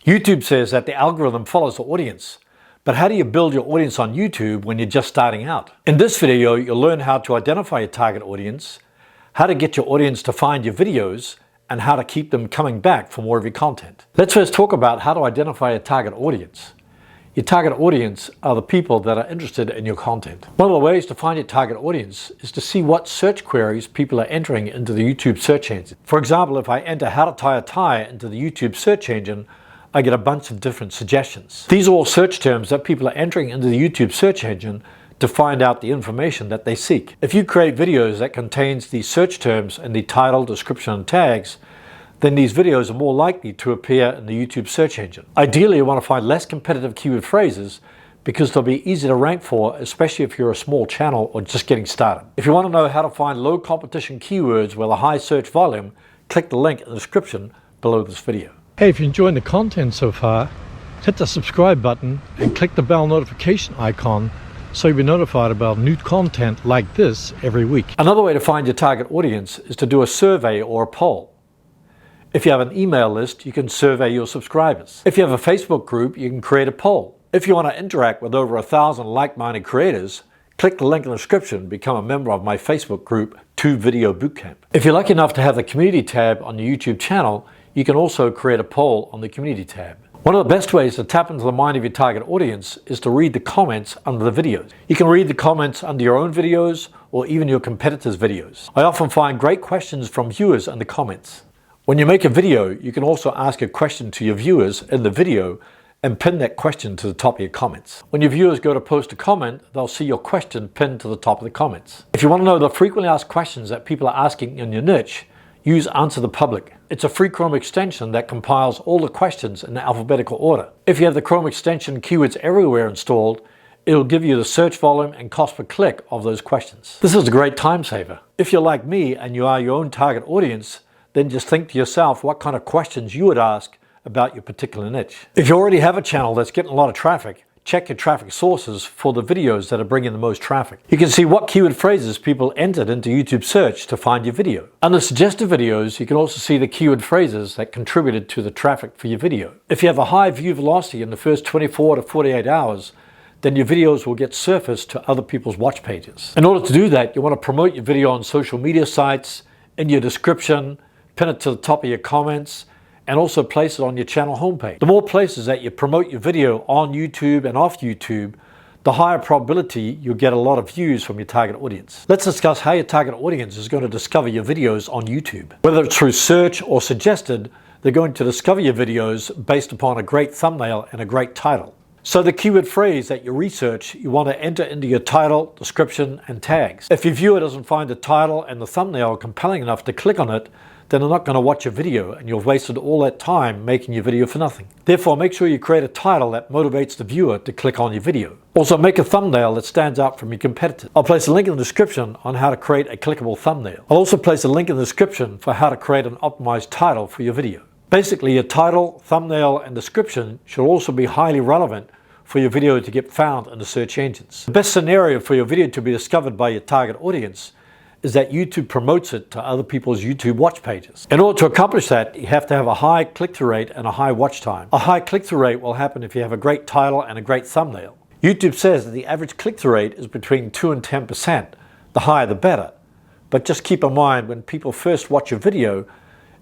YouTube says that the algorithm follows the audience, but how do you build your audience on YouTube when you're just starting out? In this video, you'll learn how to identify your target audience, how to get your audience to find your videos, and how to keep them coming back for more of your content. Let's first talk about how to identify a target audience. Your target audience are the people that are interested in your content. One of the ways to find your target audience is to see what search queries people are entering into the YouTube search engine. For example, if I enter how to tie a tie into the YouTube search engine, I get a bunch of different suggestions. These are all search terms that people are entering into the YouTube search engine to find out the information that they seek. If you create videos that contains these search terms in the title, description, and tags, then these videos are more likely to appear in the YouTube search engine. Ideally, you want to find less competitive keyword phrases because they'll be easy to rank for, especially if you're a small channel or just getting started. If you want to know how to find low competition keywords with a high search volume, click the link in the description below this video. Hey, if you're enjoying the content so far, hit the subscribe button and click the bell notification icon so you'll be notified about new content like this every week. Another way to find your target audience is to do a survey or a poll. If you have an email list, you can survey your subscribers. If you have a Facebook group, you can create a poll. If you want to interact with over 1,000 like-minded creators, click the link in the description and become a member of my Facebook group, 2 Video Bootcamp. If you're lucky enough to have the community tab on your YouTube channel, you can also create a poll on the community tab. One of the best ways to tap into the mind of your target audience is to read the comments under the videos. You can read the comments under your own videos or even your competitors' videos. I often find great questions from viewers in the comments. When you make a video, you can also ask a question to your viewers in the video and pin that question to the top of your comments. When your viewers go to post a comment, they'll see your question pinned to the top of the comments. If you want to know the frequently asked questions that people are asking in your niche, use Answer the Public. It's a free Chrome extension that compiles all the questions in alphabetical order. If you have the Chrome extension Keywords Everywhere installed, it'll give you the search volume and cost per click of those questions. This is a great time saver. If you're like me and you are your own target audience, then just think to yourself what kind of questions you would ask about your particular niche. If you already have a channel that's getting a lot of traffic, check your traffic sources for the videos that are bringing the most traffic. You can see what keyword phrases people entered into YouTube search to find your video. Under suggested videos, you can also see the keyword phrases that contributed to the traffic for your video. If you have a high view velocity in the first 24 to 48 hours, then your videos will get surfaced to other people's watch pages. In order to do that, you want to promote your video on social media sites, in your description, pin it to the top of your comments, and also place it on your channel homepage. The more places that you promote your video on YouTube and off YouTube, the higher probability you'll get a lot of views from your target audience. Let's discuss how your target audience is going to discover your videos on YouTube. Whether it's through search or suggested, they're going to discover your videos based upon a great thumbnail and a great title. So the keyword phrase that you research, you want to enter into your title, description, and tags. If your viewer doesn't find the title and the thumbnail compelling enough to click on it, then they're not going to watch your video and you've wasted all that time making your video for nothing. Therefore, make sure you create a title that motivates the viewer to click on your video. Also, make a thumbnail that stands out from your competitors. I'll place a link in the description on how to create a clickable thumbnail. I'll also place a link in the description for how to create an optimized title for your video. Basically, your title, thumbnail, and description should also be highly relevant for your video to get found in the search engines. The best scenario for your video to be discovered by your target audience is that YouTube promotes it to other people's YouTube watch pages. In order to accomplish that, you have to have a high click-through rate and a high watch time. A high click-through rate will happen if you have a great title and a great thumbnail. YouTube says that the average click-through rate is between 2 and 10%. The higher the better. But just keep in mind, when people first watch your video,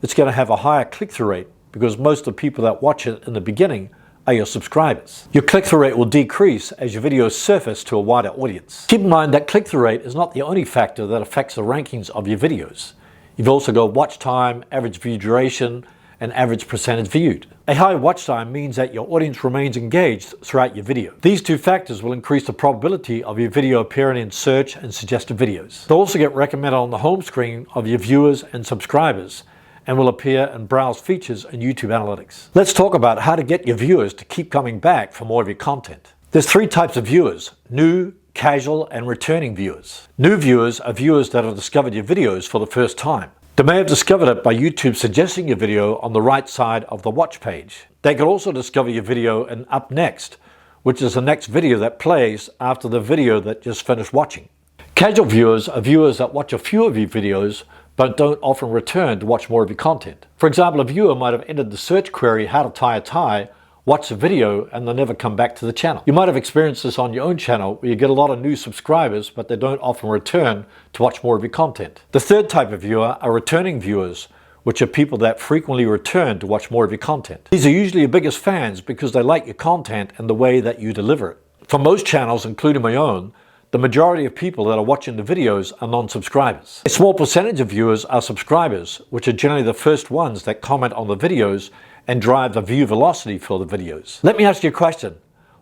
it's going to have a higher click-through rate because most of the people that watch it in the beginning are your subscribers. Your click-through rate will decrease as your videos surface to a wider audience. Keep in mind that click-through rate is not the only factor that affects the rankings of your videos. You've also got watch time, average view duration, and average percentage viewed. A high watch time means that your audience remains engaged throughout your video. These two factors will increase the probability of your video appearing in search and suggested videos. They'll also get recommended on the home screen of your viewers and subscribers, and will appear in browse features in YouTube Analytics. Let's talk about how to get your viewers to keep coming back for more of your content. There's 3 types of viewers: new, casual, and returning viewers. New viewers are viewers that have discovered your videos for the first time. They may have discovered it by YouTube suggesting your video on the right side of the watch page. They could also discover your video in Up Next, which is the next video that plays after the video that just finished watching. Casual viewers are viewers that watch a few of your videos but don't often return to watch more of your content. For example, a viewer might have entered the search query how to tie a tie, watch the video, and they'll never come back to the channel. You might have experienced this on your own channel where you get a lot of new subscribers, but they don't often return to watch more of your content. The third type of viewer are returning viewers, which are people that frequently return to watch more of your content. These are usually your biggest fans because they like your content and the way that you deliver it. For most channels, including my own, the majority of people that are watching the videos are non-subscribers. A small percentage of viewers are subscribers, which are generally the first ones that comment on the videos and drive the view velocity for the videos. Let me ask you a question.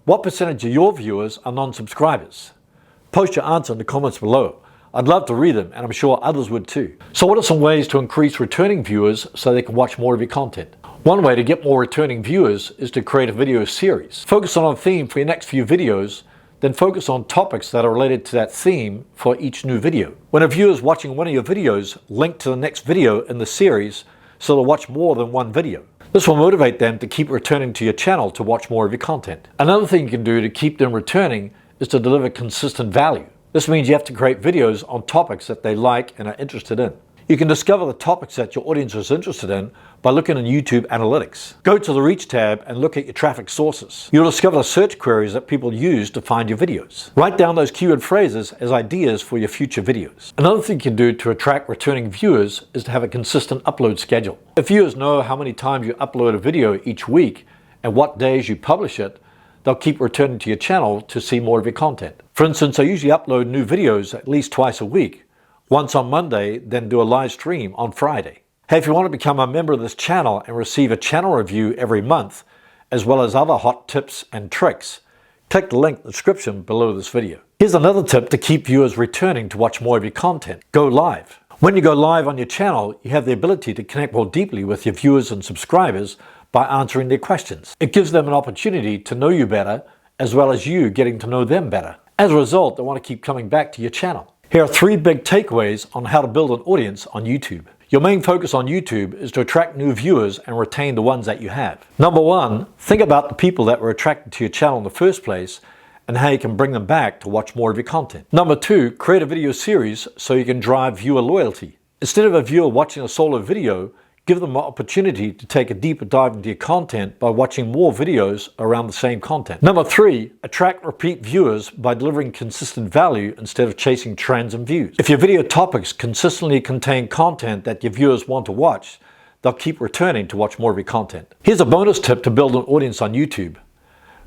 What percentage of your viewers are non-subscribers? Post your answer in the comments below. I'd love to read them, and I'm sure others would too. So what are some ways to increase returning viewers so they can watch more of your content? One way to get more returning viewers is to create a video series. Focus on a theme for your next few videos, then focus on topics that are related to that theme for each new video. When a viewer is watching one of your videos, link to the next video in the series so they'll watch more than one video. This will motivate them to keep returning to your channel to watch more of your content. Another thing you can do to keep them returning is to deliver consistent value. This means you have to create videos on topics that they like and are interested in. You can discover the topics that your audience is interested in by looking in YouTube Analytics. Go to the Reach tab and look at your traffic sources. You'll discover the search queries that people use to find your videos. Write down those keyword phrases as ideas for your future videos. Another thing you can do to attract returning viewers is to have a consistent upload schedule. If viewers know how many times you upload a video each week and what days you publish it, they'll keep returning to your channel to see more of your content. For instance, I usually upload new videos at least twice a week, once on Monday, then do a live stream on Friday. Hey, if you want to become a member of this channel and receive a channel review every month, as well as other hot tips and tricks, click the link in the description below this video. Here's another tip to keep viewers returning to watch more of your content. Go live. When you go live on your channel, you have the ability to connect more deeply with your viewers and subscribers by answering their questions. It gives them an opportunity to know you better, as well as you getting to know them better. As a result, they want to keep coming back to your channel. Here are 3 big takeaways on how to build an audience on YouTube. Your main focus on YouTube is to attract new viewers and retain the ones that you have. Number 1, think about the people that were attracted to your channel in the first place and how you can bring them back to watch more of your content. Number 2, create a video series so you can drive viewer loyalty. Instead of a viewer watching a solo video, give them an opportunity to take a deeper dive into your content by watching more videos around the same content. Number 3, attract repeat viewers by delivering consistent value instead of chasing trends and views. If your video topics consistently contain content that your viewers want to watch, they'll keep returning to watch more of your content. Here's a bonus tip to build an audience on YouTube.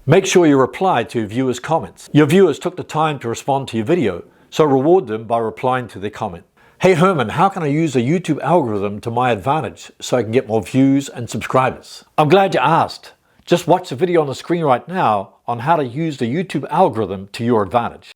Make sure you reply to your viewers' comments. Your viewers took the time to respond to your video, so reward them by replying to their comment. Hey Herman, how can I use the YouTube algorithm to my advantage so I can get more views and subscribers? I'm glad you asked. Just watch the video on the screen right now on how to use the YouTube algorithm to your advantage.